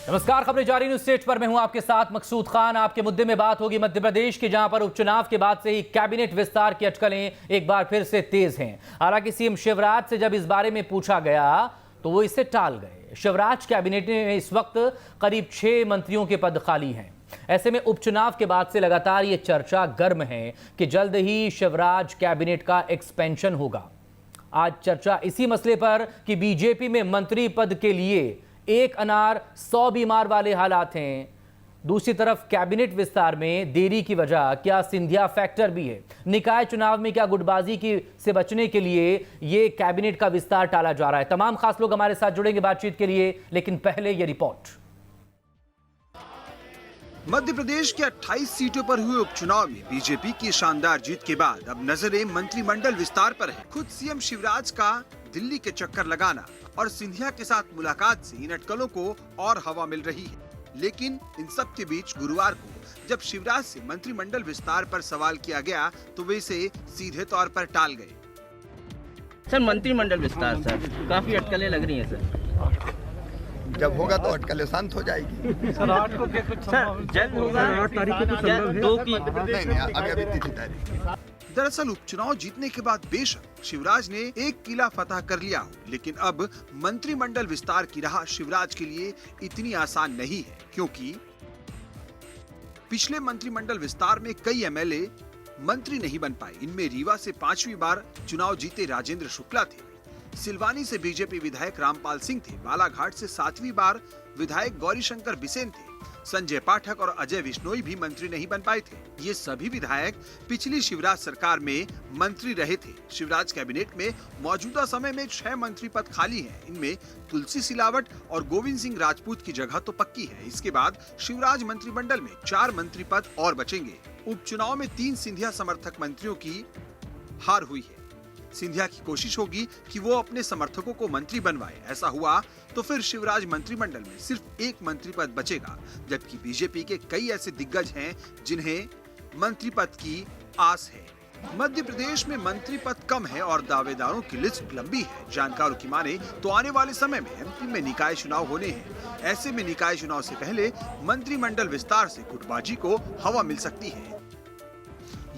नमस्कार, खबरें जारी न्यूज स्टेज पर मैं हूं आपके साथ मकसूद खान। आपके मुद्दे में बात होगी मध्य प्रदेश की, जहां पर उपचुनाव के बाद से ही कैबिनेट विस्तार की अटकलें एक बार फिर से तेज हैं। हालांकि सीएम शिवराज से जब इस बारे में पूछा गया तो वो इससे टाल गए। शिवराज कैबिनेट में इस वक्त करीब 6 मंत्रियों के पद खाली हैं। ऐसे में उपचुनाव के बाद से लगातार ये चर्चा गर्म है कि जल्द ही शिवराज कैबिनेट का एक्सपेंशन होगा। आज चर्चा इसी मसले पर कि बीजेपी में मंत्री पद के लिए एक अनार 100 बीमार वाले हालात हैं। दूसरी तरफ कैबिनेट विस्तार में देरी की वजह क्या सिंधिया फैक्टर भी है? निकाय चुनाव में क्या गुटबाजी की से बचने के लिए ये कैबिनेट का विस्तार टाला जा रहा है? तमाम खास लोग हमारे साथ जुड़ेंगे बातचीत के लिए, लेकिन पहले ये रिपोर्ट। मध्य प्रदेश के 28 सीटों पर हुए उपचुनाव में बीजेपी की शानदार जीत के बाद अब नजरें मंत्रिमंडल विस्तार पर है। खुद सीएम शिवराज का दिल्ली के चक्कर लगाना और सिंधिया के साथ मुलाकात से इन अटकलों को और हवा मिल रही है। लेकिन इन सब के बीच गुरुवार को जब शिवराज से मंत्रिमंडल विस्तार पर सवाल किया गया तो वे इसे सीधे तौर पर टाल गए। सर, मंत्रिमंडल विस्तार सर काफी अटकलें लग रही हैं सर। जब होगा तो अटकलें शांत हो जाएगी। सर 8 को क्या कुछ जल्द होगा? 8 तारीख को तो संभव है। 2 की नहीं, अभी तिथि तारीख। दरअसल उपचुनाव जीतने के बाद बेशक शिवराज ने एक किला फतह कर लिया हो, लेकिन अब मंत्रिमंडल विस्तार की राह शिवराज के लिए इतनी आसान नहीं है, क्योंकि पिछले मंत्रिमंडल विस्तार में कई एमएलए मंत्री नहीं बन पाए। इनमें रीवा से 5वीं बार चुनाव जीते राजेंद्र शुक्ला थे, सिलवानी से बीजेपी विधायक रामपाल सिंह थे, बालाघाट से 7वीं बार विधायक गौरीशंकर बिसेन थे, संजय पाठक और अजय बिश्नोई भी मंत्री नहीं बन पाए थे। ये सभी विधायक पिछली शिवराज सरकार में मंत्री रहे थे। शिवराज कैबिनेट में मौजूदा समय में 6 मंत्री पद खाली हैं। इनमें तुलसी सिलावट और गोविंद सिंह राजपूत की जगह तो पक्की है। इसके बाद शिवराज मंत्रिमंडल में 4 मंत्री पद और बचेंगे। उपचुनाव में 3 सिंधिया समर्थक मंत्रियों की हार हुई है। सिंधिया की कोशिश होगी कि वो अपने समर्थकों को मंत्री बनवाए। ऐसा हुआ तो फिर शिवराज मंत्रिमंडल में सिर्फ 1 मंत्री पद बचेगा, जबकि बीजेपी के कई ऐसे दिग्गज हैं जिन्हें मंत्री पद की आस है। मध्य प्रदेश में मंत्री पद कम है और दावेदारों की लिस्ट लंबी है। जानकारों की माने तो आने वाले समय में एमपी में निकाय चुनाव होने हैं। ऐसे में निकाय चुनाव से पहले मंत्रिमंडल विस्तार से गुटबाजी को हवा मिल सकती है।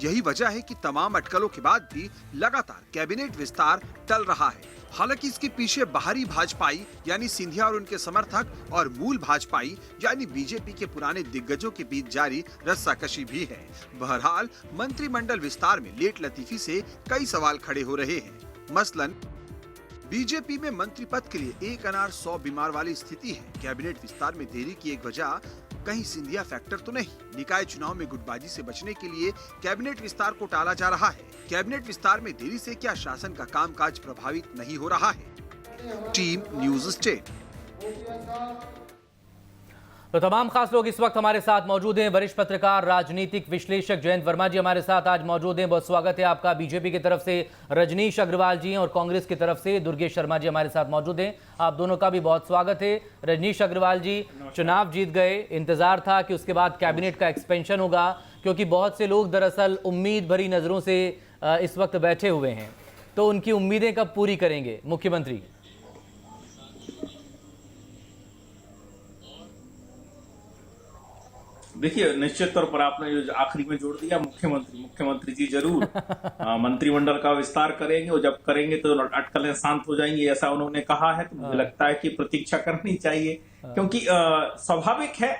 यही वजह है कि तमाम अटकलों के बाद भी लगातार कैबिनेट विस्तार टल रहा है। हालांकि इसके पीछे बाहरी भाजपाई यानी सिंधिया और उनके समर्थक और मूल भाजपाई यानी बीजेपी के पुराने दिग्गजों के बीच जारी रस्साकशी भी है। बहरहाल मंत्रिमंडल विस्तार में लेट लतीफी से कई सवाल खड़े हो रहे हैं। मसलन बीजेपी में मंत्री पद के लिए एक अनार 100 बीमार वाली स्थिति है। कैबिनेट विस्तार में देरी की एक वजह कहीं सिंधिया फैक्टर तो नहीं? निकाय चुनाव में गुटबाजी से बचने के लिए कैबिनेट विस्तार को टाला जा रहा है। कैबिनेट विस्तार में देरी से क्या शासन का कामकाज प्रभावित नहीं हो रहा है? Team news state. तो तमाम खास लोग इस वक्त हमारे साथ मौजूद हैं। वरिष्ठ पत्रकार राजनीतिक विश्लेषक जयंत वर्मा जी हमारे साथ आज मौजूद हैं। बहुत स्वागत है आपका। बीजेपी की तरफ से रजनीश अग्रवाल जी हैं और कांग्रेस की तरफ से दुर्गेश शर्मा जी हमारे साथ मौजूद हैं। आप दोनों का भी बहुत स्वागत है। रजनीश अग्रवाल जी, चुनाव जीत गए, इंतजार था कि उसके बाद कैबिनेट का एक्सपेंशन होगा, क्योंकि बहुत से लोग दरअसल उम्मीद भरी नजरों से इस वक्त बैठे हुए हैं, तो उनकी उम्मीदें कब पूरी करेंगे मुख्यमंत्री? देखिए, निश्चित तौर पर आपने जो आखिरी में जोड़ दिया मुख्यमंत्री जी जरूर मंत्रिमंडल का विस्तार करेंगे और जब करेंगे तो अटकलें शांत हो जाएंगी, ऐसा उन्होंने कहा है। तो मुझे लगता है कि प्रतीक्षा करनी चाहिए, क्योंकि स्वाभाविक है,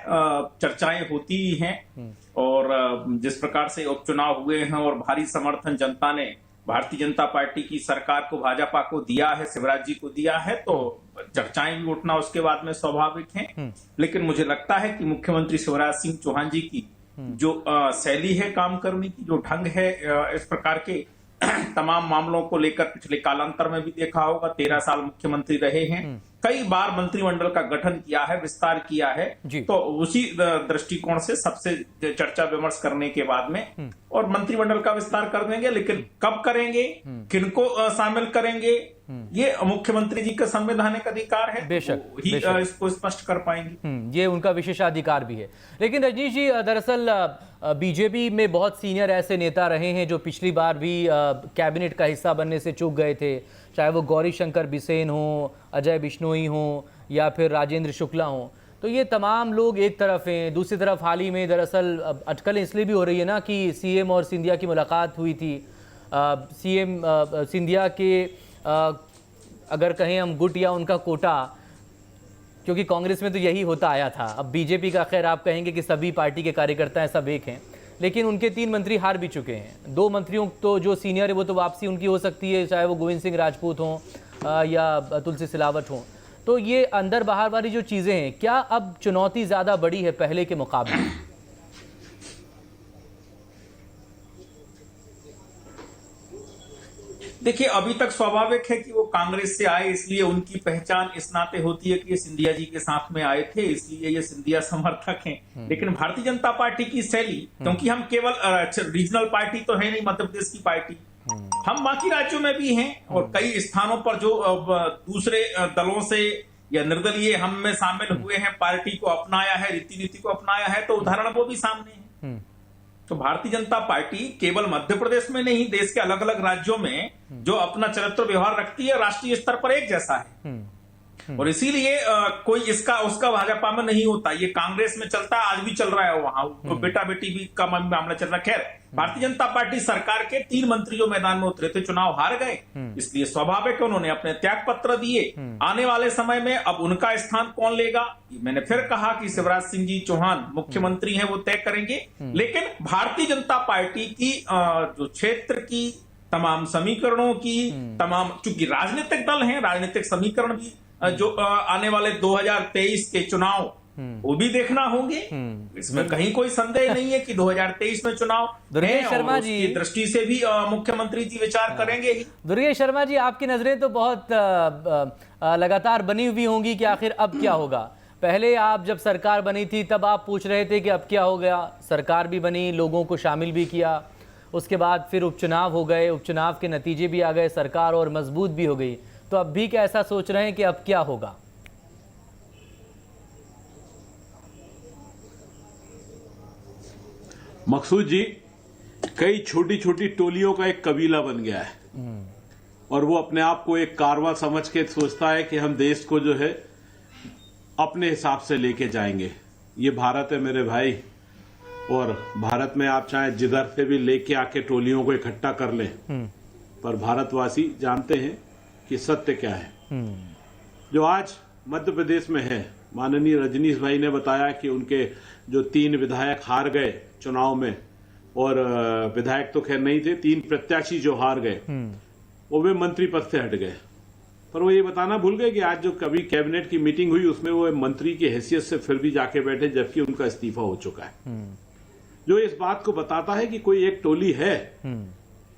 चर्चाएं होती ही हैं। और जिस प्रकार से उपचुनाव हुए हैं और भारी समर्थन जनता ने भारतीय जनता पार्टी की सरकार को, भाजपा को दिया है, शिवराज जी को दिया है, तो चर्चाएं भी उठना उसके बाद में स्वाभाविक है। लेकिन मुझे लगता है कि मुख्यमंत्री शिवराज सिंह चौहान जी की जो शैली है काम करने की, जो ढंग है, इस प्रकार के तमाम मामलों को लेकर पिछले कालांतर में भी देखा होगा, 13 साल मुख्यमंत्री रहे हैं, कई बार मंत्रिमंडल का गठन किया है, विस्तार किया है। तो उसी दृष्टिकोण से सबसे चर्चा विमर्श करने के बाद में और मंत्रिमंडल का विस्तार कर देंगे। लेकिन कब करेंगे, किनको शामिल करेंगे, ये मुख्यमंत्री जी का संवैधानिक अधिकार है, बेशक इसको स्पष्ट कर पाएंगे। ये उनका विशेषाधिकार भी है। लेकिन रजनीश जी, दरअसल बीजेपी में बहुत सीनियर ऐसे नेता रहे हैं जो पिछली बार भी कैबिनेट का हिस्सा बनने से चूक गए थे, चाहे वो गौरीशंकर बिसेन हो, अजय बिश्नोई हो या फिर राजेंद्र शुक्ला हो। तो ये तमाम लोग एक तरफ हैं, दूसरी तरफ हाल ही में दरअसल अटकलें इसलिए भी हो रही है ना कि सीएम और सिंधिया की मुलाकात हुई थी। सीएम सिंधिया के अगर कहें हम गुट या उनका कोटा, क्योंकि कांग्रेस में तो यही होता आया था। अब बीजेपी का खैर आप कहेंगे कि सभी पार्टी के कार्यकर्ता हैं, सब एक हैं, लेकिन उनके 3 मंत्री हार भी चुके हैं। 2 मंत्रियों तो जो सीनियर है वो तो वापसी उनकी हो सकती है, चाहे वो गोविंद सिंह राजपूत हों या तुलसी सिलावट हों। तो ये अंदर बाहर वाली जो चीज़ें हैं, क्या अब चुनौती ज़्यादा बड़ी है पहले के मुकाबले? देखिए, अभी तक स्वाभाविक है कि वो कांग्रेस से आए, इसलिए उनकी पहचान इस नाते होती है कि ये सिंधिया जी के साथ में आए थे, इसलिए ये सिंधिया समर्थक हैं। लेकिन भारतीय जनता पार्टी की शैली, क्योंकि हम केवल रीजनल पार्टी तो है नहीं, मध्य प्रदेश की पार्टी, हम बाकी राज्यों में भी हैं और कई स्थानों पर जो दूसरे दलों से या निर्दलीय हम में शामिल हुए हैं, पार्टी को अपनाया है, रीति नीति को अपनाया है, तो उदाहरण वो भी सामने है। तो भारतीय जनता पार्टी केवल मध्य प्रदेश में नहीं, देश के अलग अलग राज्यों में जो अपना चरित्र व्यवहार रखती है, राष्ट्रीय स्तर पर एक जैसा है। और इसीलिए कोई इसका उसका भाजपा में नहीं होता। ये कांग्रेस में चलता है, आज भी चल रहा है वहां, तो बेटा बेटी भी का मामला चल रहा है। खैर, भारतीय जनता पार्टी सरकार के 3 मंत्री जो मैदान में उतरे थे, चुनाव हार गए, इसलिए स्वाभाविक है उन्होंने अपने त्याग पत्र दिए। आने वाले समय में अब उनका स्थान कौन लेगा, मैंने फिर कहा कि शिवराज सिंह जी चौहान मुख्यमंत्री हैं, वो तय करेंगे। लेकिन भारतीय जनता पार्टी की जो क्षेत्र की तमाम समीकरणों की तमाम, चूंकि राजनीतिक दल हैं, राजनीतिक समीकरण भी जो आने वाले 2023 के चुनाव वो भी देखना होंगे। इसमें कहीं कोई संदेह नहीं है कि 2023 में चुनाव दुर्गेश शर्मा जी की दृष्टि से भी मुख्यमंत्री जी विचार करेंगे ही। दुर्गेश शर्मा जी, आपकी नजरें तो बहुत लगातार बनी हुई होंगी कि आखिर अब क्या होगा। पहले आप जब सरकार बनी थी तब आप पूछ रहे थे कि अब क्या हो गया, सरकार भी बनी, लोगों को शामिल भी किया, उसके बाद फिर उपचुनाव हो गए, उपचुनाव के नतीजे भी आ गए, सरकार और मजबूत भी हो गई। तो अब भी क्या ऐसा सोच रहे हैं कि अब क्या होगा? मकसूद जी, कई छोटी छोटी टोलियों का एक कबीला बन गया है और वो अपने आप को एक कारवां समझ के सोचता है कि हम देश को जो है अपने हिसाब से लेके जाएंगे। ये भारत है मेरे भाई, और भारत में आप चाहे जिधर से भी लेके आके टोलियों को इकट्ठा कर लें, पर भारतवासी जानते हैं कि सत्य क्या है। जो आज मध्य प्रदेश में है, माननीय रजनीश भाई ने बताया कि उनके जो 3 विधायक हार गए चुनाव में, और विधायक तो खैर नहीं थे, 3 प्रत्याशी जो हार गए वो वे मंत्री पद से हट गए। पर वो ये बताना भूल गए कि आज जो कभी कैबिनेट की मीटिंग हुई उसमें वो मंत्री की हैसियत से फिर भी जाके बैठे, जबकि उनका इस्तीफा हो चुका है। जो इस बात को बताता है कि कोई एक टोली है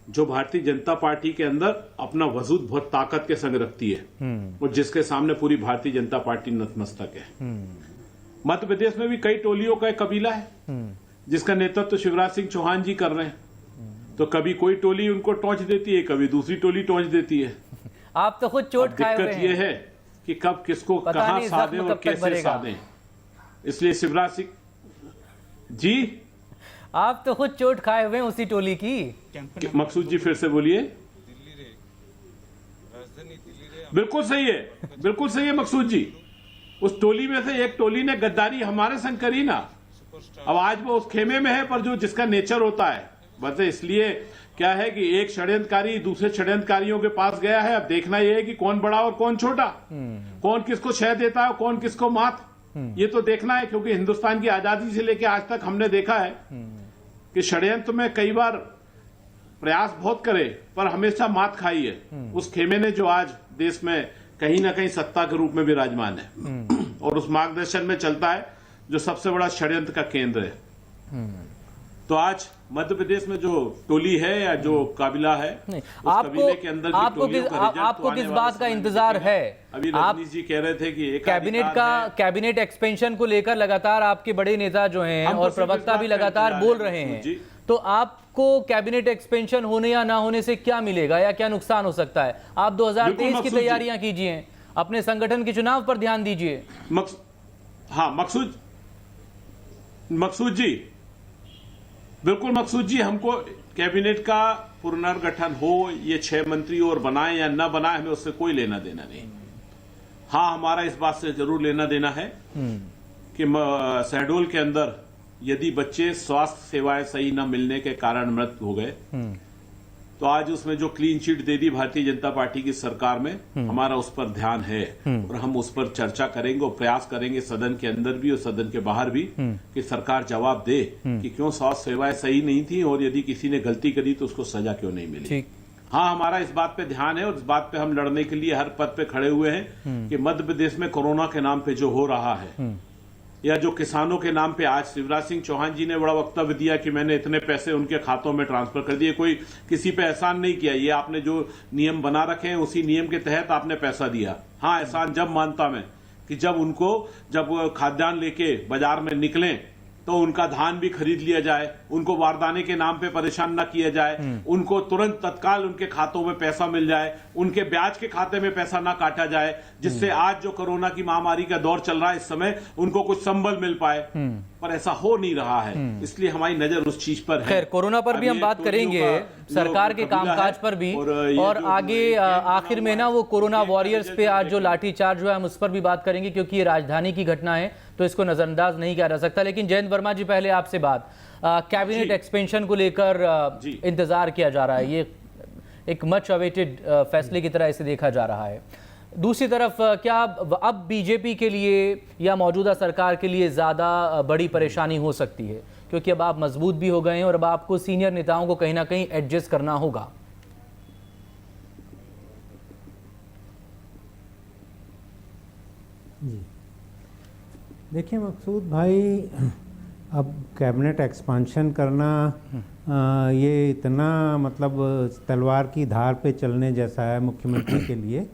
जो भारतीय जनता पार्टी के अंदर अपना वजूद बहुत ताकत के संग रखती है और जिसके सामने पूरी भारतीय जनता पार्टी नतमस्तक है। मध्य प्रदेश में भी कई टोलियों का एक कबीला है जिसका नेतृत्व तो शिवराज सिंह चौहान जी कर रहे हैं। तो कभी कोई टोली उनको टॉर्च देती है, कभी दूसरी टोली टॉर्च देती है। आप तो खुद चोट खाए हुए हैं। दिक्कत यह है कि कब किसको कहां साधे और कैसे साधे। इसलिए शिवराज सिंह जी, आप तो खुद चोट खाए हुए हैं उसी टोली की। मकसूद जी फिर से बोलिए। बिल्कुल सही है, बिल्कुल सही है मकसूद जी। उस टोली में से एक टोली ने गद्दारी हमारे संग करी ना, अब आज वो उस खेमे में है, पर जो जिसका नेचर होता है, बस इसलिए क्या है कि एक षड्यंत्रकारी दूसरे षड्यंत्रकारियों के पास गया है। अब देखना यह है कि कौन बड़ा और कौन छोटा, कौन किसको शह देता है, कौन किसको मात, ये तो देखना है। क्योंकि हिंदुस्तान की आजादी से लेकर आज तक हमने देखा है कि षड्यंत्र में कई बार प्रयास बहुत करे पर हमेशा मात खाई है उस खेमे ने जो आज देश में कहीं ना कहीं सत्ता के रूप में विराजमान है और उस मार्गदर्शन में चलता है जो सबसे बड़ा षड्यंत्र का केंद्र है। तो आज मध्य प्रदेश में जो टोली है या जो काबिला है, उस कबीले के अंदर आपको किस बात का इंतजार है? अभी रजनीश जी कह रहे थे कि कैबिनेट एक्सपेंशन को लेकर लगातार आपके बड़े नेता जो हैं और प्रवक्ता भी लगातार बोल रहे हैं, तो आपको कैबिनेट एक्सपेंशन होने या ना होने से क्या मिलेगा या क्या नुकसान हो सकता है? आप 2023 की तैयारियां कीजिए, अपने संगठन के चुनाव पर ध्यान दीजिए। हाँ मकसूद जी, बिल्कुल मकसूद जी, हमको कैबिनेट का पुनर्गठन हो, ये 6 मंत्री और बनाए या न बनाए, हमें उससे कोई लेना देना नहीं। हाँ, हमारा इस बात से जरूर लेना देना है कि शहडोल के अंदर यदि बच्चे स्वास्थ्य सेवाएं सही न मिलने के कारण मृत्यु हो गए तो आज उसमें जो क्लीन चिट दे दी भारतीय जनता पार्टी की सरकार में, हमारा उस पर ध्यान है और हम उस पर चर्चा करेंगे और प्रयास करेंगे सदन के अंदर भी और सदन के बाहर भी कि सरकार जवाब दे कि क्यों स्वास्थ्य सेवाएं सही नहीं थी और यदि किसी ने गलती करी तो उसको सजा क्यों नहीं मिली। हाँ, हमारा इस बात पे ध्यान है और इस बात पे हम लड़ने के लिए हर पद पे खड़े हुए हैं कि मध्य प्रदेश में कोरोना के नाम पे जो हो रहा है या जो किसानों के नाम पे आज शिवराज सिंह चौहान जी ने बड़ा वक्तव्य दिया कि मैंने इतने पैसे उनके खातों में ट्रांसफर कर दिए, कोई किसी पे एहसान नहीं किया, ये आपने जो नियम बना रखे हैं उसी नियम के तहत आपने पैसा दिया। हाँ, एहसान जब मानता मैं कि जब खाद्यान्न लेके बाजार में निकलें तो उनका धान भी खरीद लिया जाए, उनको वारदाने के नाम पे परेशान न किया जाए, उनको तुरंत तत्काल उनके खातों में पैसा मिल जाए, उनके ब्याज के खाते में पैसा ना काटा जाए, जिससे आज जो कोरोना की महामारी का दौर चल रहा है इस समय उनको कुछ संबल मिल पाए, पर ऐसा हो नहीं रहा है। इसलिए हमारी नजर उस चीज पर है। खैर, कोरोना पर भी हम बात करेंगे, सरकार के कामकाज पर भी, और आगे आखिर में ना वो कोरोना वॉरियर्स पे आज जो लाठीचार्ज हुआ है हम उस पर भी बात करेंगे, क्योंकि ये राजधानी की घटना है तो इसको नजरअंदाज नहीं किया जा सकता। लेकिन जयंत वर्मा जी, पहले आपसे बात, कैबिनेट एक्सपेंशन को लेकर इंतजार किया जा रहा है, ये एक मच अवेटेड फैसले की तरह इसे देखा जा रहा है। दूसरी तरफ क्या अब बीजेपी के लिए या मौजूदा सरकार के लिए ज़्यादा बड़ी परेशानी हो सकती है, क्योंकि अब आप मजबूत भी हो गए हैं और अब आपको सीनियर नेताओं को कहीं ना कहीं एडजस्ट करना होगा? जी देखिए मकसूद भाई, अब कैबिनेट एक्सपांशन करना ये इतना मतलब तलवार की धार पे चलने जैसा है मुख्यमंत्री के लिए,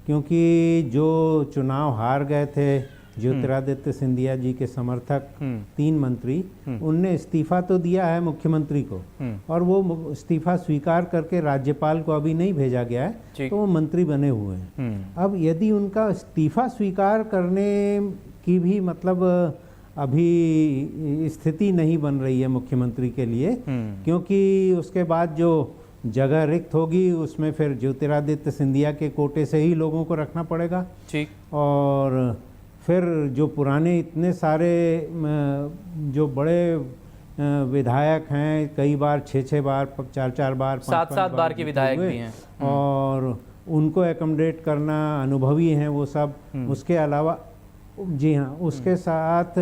क्योंकि जो चुनाव हार गए थे ज्योतिरादित्य सिंधिया जी के समर्थक 3 मंत्री, उनने इस्तीफा तो दिया है मुख्यमंत्री को और वो इस्तीफा स्वीकार करके राज्यपाल को अभी नहीं भेजा गया है, तो वो मंत्री बने हुए हैं। अब यदि उनका इस्तीफा स्वीकार करने की भी मतलब अभी स्थिति नहीं बन रही है मुख्यमंत्री के लिए, क्योंकि उसके बाद जो जगह रिक्त होगी उसमें फिर ज्योतिरादित्य सिंधिया के कोटे से ही लोगों को रखना पड़ेगा। ठीक। और फिर जो पुराने इतने सारे जो बड़े विधायक हैं, कई बार 6-6 बार, 4-4 बार, 5-5 बार के विधायक भी हैं, और उनको एकोमोडेट करना, अनुभवी हैं वो सब। उसके अलावा जी हाँ, उसके साथ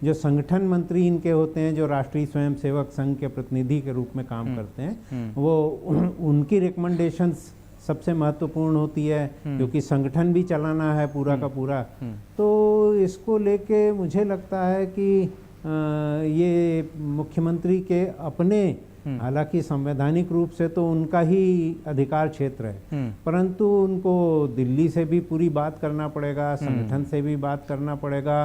जो संगठन मंत्री इनके होते हैं, जो राष्ट्रीय स्वयंसेवक संघ के प्रतिनिधि के रूप में काम करते हैं, वो उनकी रिकमेंडेशंस सबसे महत्वपूर्ण होती है, क्योंकि संगठन भी चलाना है पूरा का पूरा। तो इसको लेके मुझे लगता है कि ये मुख्यमंत्री के अपने, हालांकि संवैधानिक रूप से तो उनका ही अधिकार क्षेत्र है, परंतु उनको दिल्ली से भी पूरी बात करना पड़ेगा, संगठन से भी बात करना पड़ेगा,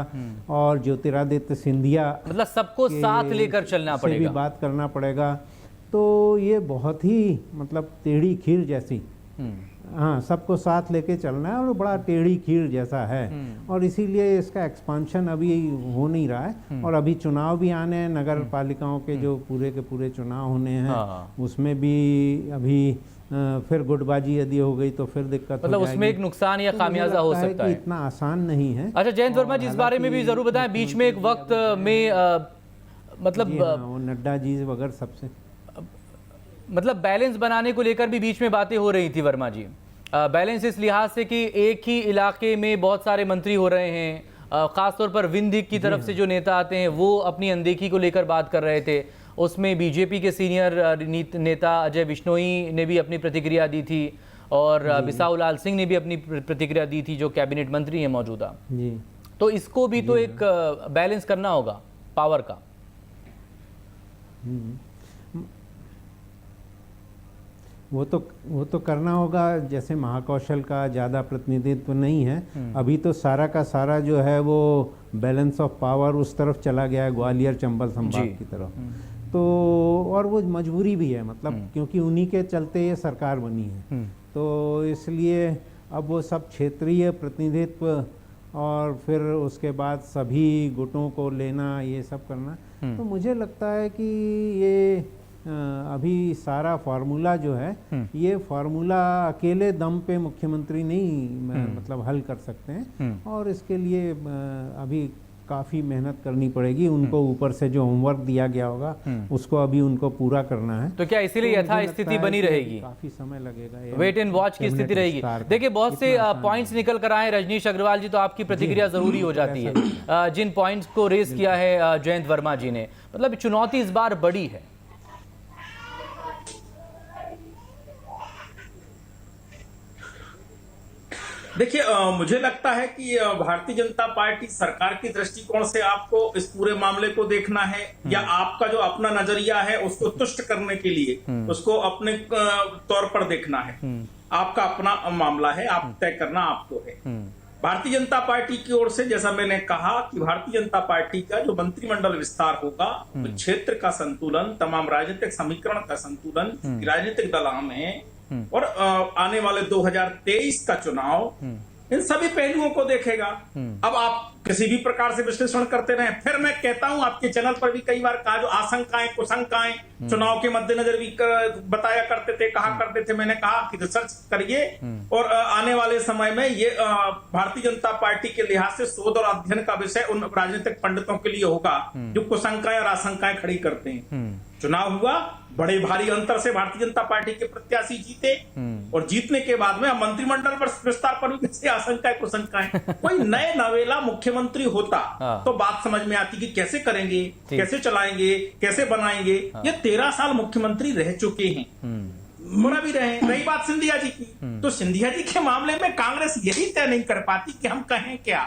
और ज्योतिरादित्य सिंधिया मतलब सबको साथ लेकर चलना पड़ेगा, भी बात करना पड़ेगा। तो ये बहुत ही मतलब टेढ़ी खीर जैसी, हाँ, सबको साथ लेके चलना है और बड़ा टेढ़ी खीर जैसा है, और इसीलिए इसका एक्सपांशन अभी हो नहीं रहा है। और अभी चुनाव भी आने हैं, नगर पालिकाओं के जो पूरे के पूरे चुनाव होने हैं, उसमें भी अभी फिर गुटबाजी यदि हो गई तो फिर दिक्कत मतलब उसमें एक नुकसान या खामियाजा हो सकता है। इतना आसान नहीं है। अच्छा जयंत वर्मा जी, इस बारे में भी जरूर बताएं, बीच में एक वक्त में मतलब नड्डा जी वगैरह सबसे मतलब बैलेंस बनाने को लेकर भी बीच में बातें हो रही थी वर्मा जी। बैलेंस इस लिहाज से कि एक ही इलाके में बहुत सारे मंत्री हो रहे हैं, खासतौर पर विंध्य की तरफ से जो नेता आते हैं वो अपनी अनदेखी को लेकर बात कर रहे थे। उसमें बीजेपी के सीनियर नेता अजय बिश्नोई ने भी अपनी प्रतिक्रिया दी थी, और बिसाहू लाल सिंह ने भी अपनी प्रतिक्रिया दी थी, जो कैबिनेट मंत्री हैं मौजूदा। तो इसको भी तो एक बैलेंस करना होगा पावर का। वो तो करना होगा। जैसे महाकौशल का ज़्यादा प्रतिनिधित्व नहीं है अभी, तो सारा का सारा जो है वो बैलेंस ऑफ पावर उस तरफ चला गया है, ग्वालियर चंबल संभाग की तरफ। तो और वो मजबूरी भी है, मतलब क्योंकि उन्हीं के चलते ये सरकार बनी है, तो इसलिए अब वो सब क्षेत्रीय प्रतिनिधित्व और फिर उसके बाद सभी गुटों को लेना, ये सब करना, तो मुझे लगता है कि ये अभी सारा फार्मूला जो है, ये फार्मूला अकेले दम पे मुख्यमंत्री नहीं मतलब हल कर सकते हैं, और इसके लिए अभी काफ़ी मेहनत करनी पड़ेगी उनको। ऊपर से जो होमवर्क दिया गया होगा उसको अभी उनको पूरा करना है। तो क्या इसीलिए यथास्थिति बनी रहेगी? काफ़ी समय लगेगा, वेट एंड वॉच की स्थिति रहेगी। देखिए बहुत से पॉइंट्स निकल कर आए रजनीश अग्रवाल जी, तो आपकी प्रतिक्रिया जरूरी हो जाती है। जिन पॉइंट्स को रेज किया है जयंत वर्मा जी ने, मतलब चुनौती इस बार बड़ी है। देखिए मुझे लगता है कि भारतीय जनता पार्टी सरकार की दृष्टिकोण से आपको इस पूरे मामले को देखना है, या आपका जो अपना नजरिया है उसको तुष्ट करने के लिए उसको अपने तौर पर देखना है। आपका अपना मामला है, आप तय करना आपको है। भारतीय जनता पार्टी की ओर से जैसा मैंने कहा कि भारतीय जनता पार्टी का जो मंत्रिमंडल विस्तार होगा, तो क्षेत्र का संतुलन, तमाम राजनीतिक समीकरण का संतुलन, राजनीतिक दल में और आने वाले 2023 का चुनाव, इन सभी पहलुओं को देखेगा। अब आप किसी भी प्रकार से विश्लेषण करते रहे, फिर मैं कहता हूं आपके चैनल पर भी कई बार कहा, जो आशंकाएं कुशंकाएं चुनाव के मद्देनजर भी बताया करते थे, कहा करते थे, मैंने कहा कि रिसर्च करिए और आने वाले समय में ये भारतीय जनता पार्टी के लिहाज से शोध और अध्ययन का विषय उन राजनीतिक पंडितों के लिए होगा जो कुशंकाएं और आशंकाएं खड़ी करते हैं। चुनाव हुआ, बड़े भारी अंतर से भारतीय जनता पार्टी के प्रत्याशी जीते, और जीतने के बाद में मंत्रिमंडल पर विस्तार पर भी कैसे आशंकाएं कुशंकाएं। कोई नए नवेला मुख्यमंत्री होता तो बात समझ में आती कि कैसे करेंगे, कैसे चलाएंगे, कैसे बनाएंगे। ये 13 साल मुख्यमंत्री रह चुके हैं, बुरा भी रहे। रही बात सिंधिया जी की, तो सिंधिया जी के मामले में कांग्रेस यही तय नहीं कर पाती कि हम कहें क्या।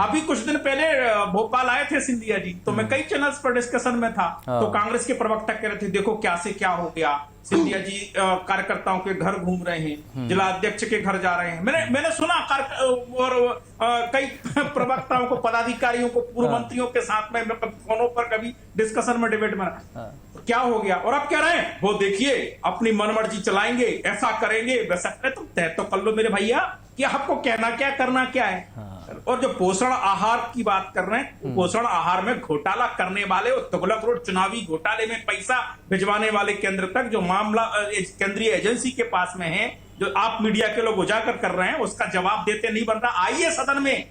अभी कुछ दिन पहले भोपाल आए थे सिंधिया जी, तो मैं कई चैनल्स पर डिस्कशन में था, तो कांग्रेस के प्रवक्ता कह रहे थे देखो क्या से क्या हो गया, सिंधिया जी कार्यकर्ताओं के घर घूम रहे हैं, जिला अध्यक्ष के घर जा रहे हैं। मैंने सुना और कई प्रवक्ताओं को, पदाधिकारियों को, पूर्व मंत्रियों के साथ में फोनों पर कभी डिस्कशन में, डिबेट में, तो क्या हो गया। और अब कह रहे हैं वो देखिए अपनी मनमर्जी चलाएंगे, ऐसा करेंगे वैसा करें। तुम तय तो कर लो मेरे भैया कि आपको कहना क्या, करना क्या है। और जो पोषण आहार की बात कर रहे हैं, पोषण आहार में घोटाला करने वाले और तुगलक रोड चुनावी घोटाले में पैसा भिजवाने वाले केंद्र तक जो मामला केंद्रीय एजेंसी के पास में है, जो आप मीडिया के लोग उजागर कर रहे हैं, उसका जवाब देते नहीं बन रहा। आइए सदन में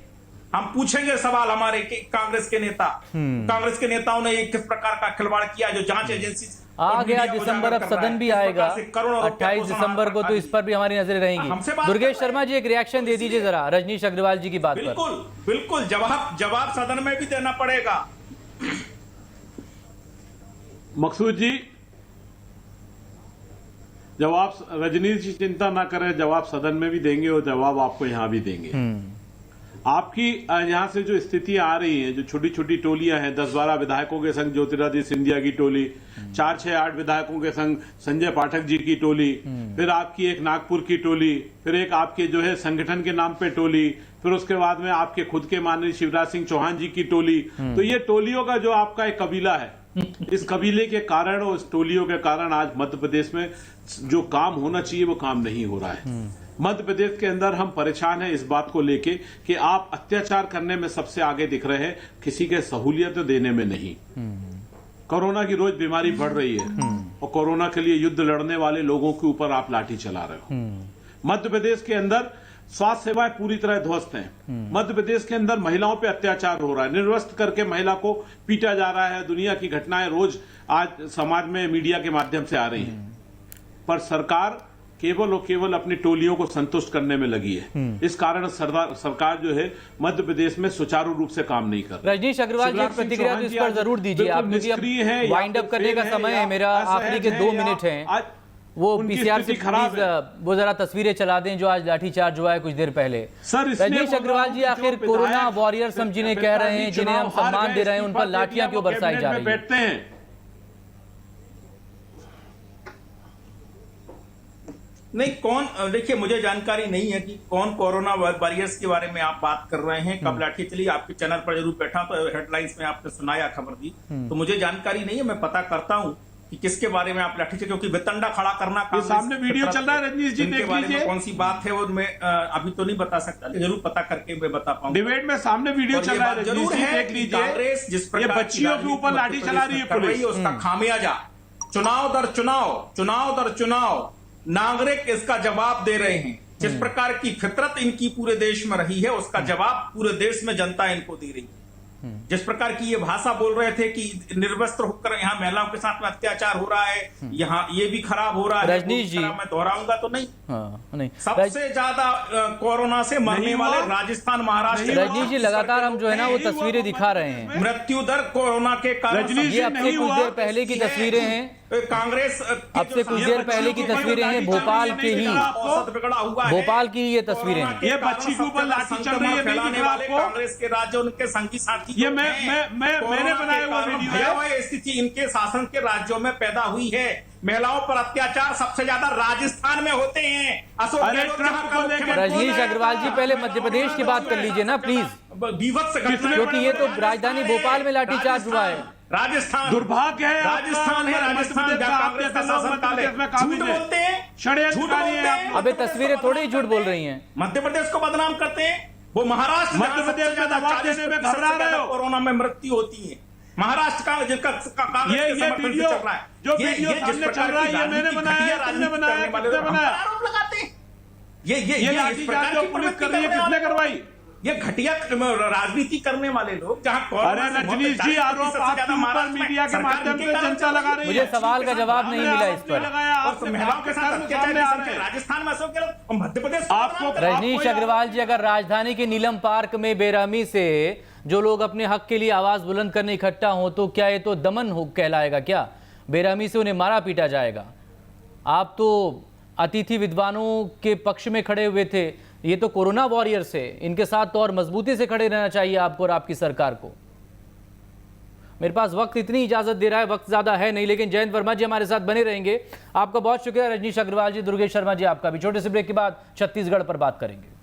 हम पूछेंगे सवाल हमारे कांग्रेस के नेता, कांग्रेस के नेताओं ने किस प्रकार का खिलवाड़ किया, जो जांच एजेंसी आ गया दिसंबर, अब सदन भी आएगा 28 दिसंबर को, तो इस पर भी हमारी नजरें रहेंगी। दुर्गेश शर्मा जी एक रिएक्शन दे दीजिए जरा रजनीश अग्रवाल जी की बात पर। बिल्कुल जवाब सदन में भी देना पड़ेगा। मकसूद जी, जवाब रजनीश जी चिंता ना करें, जवाब सदन में भी देंगे और जवाब आपको यहां भी देंगे। आपकी यहां से जो स्थितियां आ रही हैं, जो छोटी छोटी टोलियां हैं, 10-12 विधायकों के संग ज्योतिरादित्य सिंधिया की टोली, 4-6-8 विधायकों के संग संजय पाठक जी की टोली, फिर आपकी एक नागपुर की टोली, फिर एक आपके जो है संगठन के नाम पे टोली, फिर उसके बाद में आपके खुद के माननीय शिवराज सिंह चौहान जी की टोली। तो ये टोलियों का जो आपका एक कबीला है, इस कबीले के कारण और इस टोलियों के कारण आज मध्य प्रदेश में जो काम होना चाहिए वो काम नहीं हो रहा है। मध्य प्रदेश के अंदर हम परेशान हैं इस बात को लेके कि आप अत्याचार करने में सबसे आगे दिख रहे हैं, किसी के सहूलियत देने में नहीं। कोरोना की रोज बीमारी बढ़ रही है और कोरोना के लिए युद्ध लड़ने वाले लोगों के ऊपर आप लाठी चला रहे हो। मध्य प्रदेश के अंदर स्वास्थ्य सेवाएं पूरी तरह ध्वस्त हैं। मध्य प्रदेश के अंदर महिलाओं पे अत्याचार हो रहा है, निर्वस्त्र करके महिला को पीटा जा रहा है। दुनिया की घटनाएं रोज आज समाज में मीडिया के माध्यम से आ रही हैं, पर सरकार केवल और केवल अपनी टोलियों को संतुष्ट करने में लगी है। इस कारण सरकार जो है मध्य प्रदेश में सुचारू रूप से काम नहीं कर रही। रजनीश अग्रवाल जी प्रतिक्रिया तो इस पर जरूर दीजिए आप, क्योंकि अब वाइंड अप करने का समय है मेरा, आखिरी के 2 मिनट हैं। वो पीसीआर से प्लीज वो जरा तस्वीरें चला दें जो आज लाठीचार्ज हुआ है कुछ देर पहले। रजनीश अग्रवाल जी, आखिर कोरोना वॉरियर्स हम जिन्हें कह रहे हैं, जिन्हें हम सम्मान दे रहे हैं, उन पर लाठियां क्यों बरसाई जा रही है? नहीं, कौन, देखिए मुझे जानकारी नहीं है कि कौन कोरोना वॉरियर्स के बारे में आप बात कर रहे हैं, कब लाठी चली। आपके चैनल पर जरूर बैठा तो हेडलाइंस में आपने सुनाया, खबर दी, तो मुझे जानकारी नहीं है। मैं पता करता हूं कि किसके बारे में आप लाठी चली, क्योंकि वितंडा खड़ा करना सामने वीडियो चल रहा है। रजनीश जी देख लीजिए, कौन सी बात है वो मैं अभी तो नहीं बता सकता, जरूर पता करके मैं बता पाऊंगा। डिबेट में सामने वीडियो चल रहा है, जरूर है। देख लीजिए, कांग्रेस जिस प्रकार बच्चियों के ऊपर लाठी चला रही है पुलिस, उसका खामियाजा चुनाव दर चुनाव नागरिक इसका जवाब दे रहे हैं। जिस प्रकार की फितरत इनकी पूरे देश में रही है, उसका जवाब पूरे देश में जनता इनको दे रही है। जिस प्रकार की ये भाषा बोल रहे थे कि निर्वस्त्र होकर यहाँ महिलाओं के साथ में अत्याचार हो रहा है, यहाँ ये भी खराब हो रहा है। रजनीश जी, मैं दोहराऊंगा तो नहीं। नहीं, सबसे ज्यादा कोरोना से मरने वाले राजस्थान, महाराष्ट्र। रजनीश जी, लगातार हम जो है ना वो तस्वीरें दिखा रहे हैं। मृत्यु दर कोरोना के कारण, ये अब से कुछ देर पहले की तस्वीरें हैं, कांग्रेस अब से कुछ देर पहले की तस्वीरें हैं, भोपाल के ही, औसत बिगड़ा हुआ है। भोपाल की ये तस्वीरें हैं। ये बच्ची के ऊपर लाठी चल रही है, फैलाने वाले कांग्रेस के राज्य, उनके संगी साथी, ये मैंने बनाया हुआ वीडियो है। भयावह स्थिति इनके शासन के राज्यों में पैदा हुई है। महिलाओं पर अत्याचार सबसे ज्यादा राजस्थान में होते हैं। अशोक गहलोत को लेकर, रजनीश अग्रवाल जी, पहले मध्य प्रदेश की बात कर लीजिए ना प्लीज, क्योंकि ये तो राजधानी भोपाल में लाठीचार्ज हुआ है। राजस्थान दुर्भाग्य है, राजस्थान है, राजस्थान जहाँ कांग्रेस का शासन काल है। झूठ बोलते हैं, झूठ बोलते हैं। अबे तस्वीरें थोड़ी ही झूठ बोल रही हैं। मध्य प्रदेश को बदनाम करते हैं। वो महाराष्ट्र, मध्य प्रदेश में दबाव देने में घबरा रहे हो। कोरोना में मृत्यु होती है महाराष्ट्र का, जिसका कांग्रेस के समर्थन से चल रहा है। जो वीडियो सामने चल रहा है, ये मैंने बनाया, तुमने बनाया, किसने बनाया? आरोप लगाते हैं। ये लाठीचार्ज जो पुलिस कर रही है, किसने करवाई? ये घटिया राजनीति करने वाले लोग, जहाँ अरे रजनीश जी, आरोप आपके ऊपर मीडिया के माध्यम से जनता लगा रही है। मुझे सवाल का जवाब नहीं मिला इस पर। महिलाओं के साथ राजस्थान में अशोक गहलोत, मध्य प्रदेश आपको। रजनीश अग्रवाल जी, अगर राजधानी के नीलम पार्क में बेरहमी से जो लोग अपने हक के लिए आवाज बुलंद करने इकट्ठा हो, तो क्या ये तो दमन हो कहलाएगा? क्या बेरहमी से उन्हें मारा पीटा जाएगा? आप तो अतिथि विद्वानों के पक्ष में खड़े हुए थे, ये तो कोरोना वॉरियर्स है, इनके साथ तो और मजबूती से खड़े रहना चाहिए आपको और आपकी सरकार को। मेरे पास वक्त इतनी इजाजत दे रहा है, वक्त ज्यादा है नहीं, लेकिन जयंत वर्मा जी हमारे साथ बने रहेंगे। आपका बहुत शुक्रिया रजनीश अग्रवाल जी, दुर्गेश शर्मा जी आपका भी। छोटे से ब्रेक के बाद छत्तीसगढ़ पर बात करेंगे।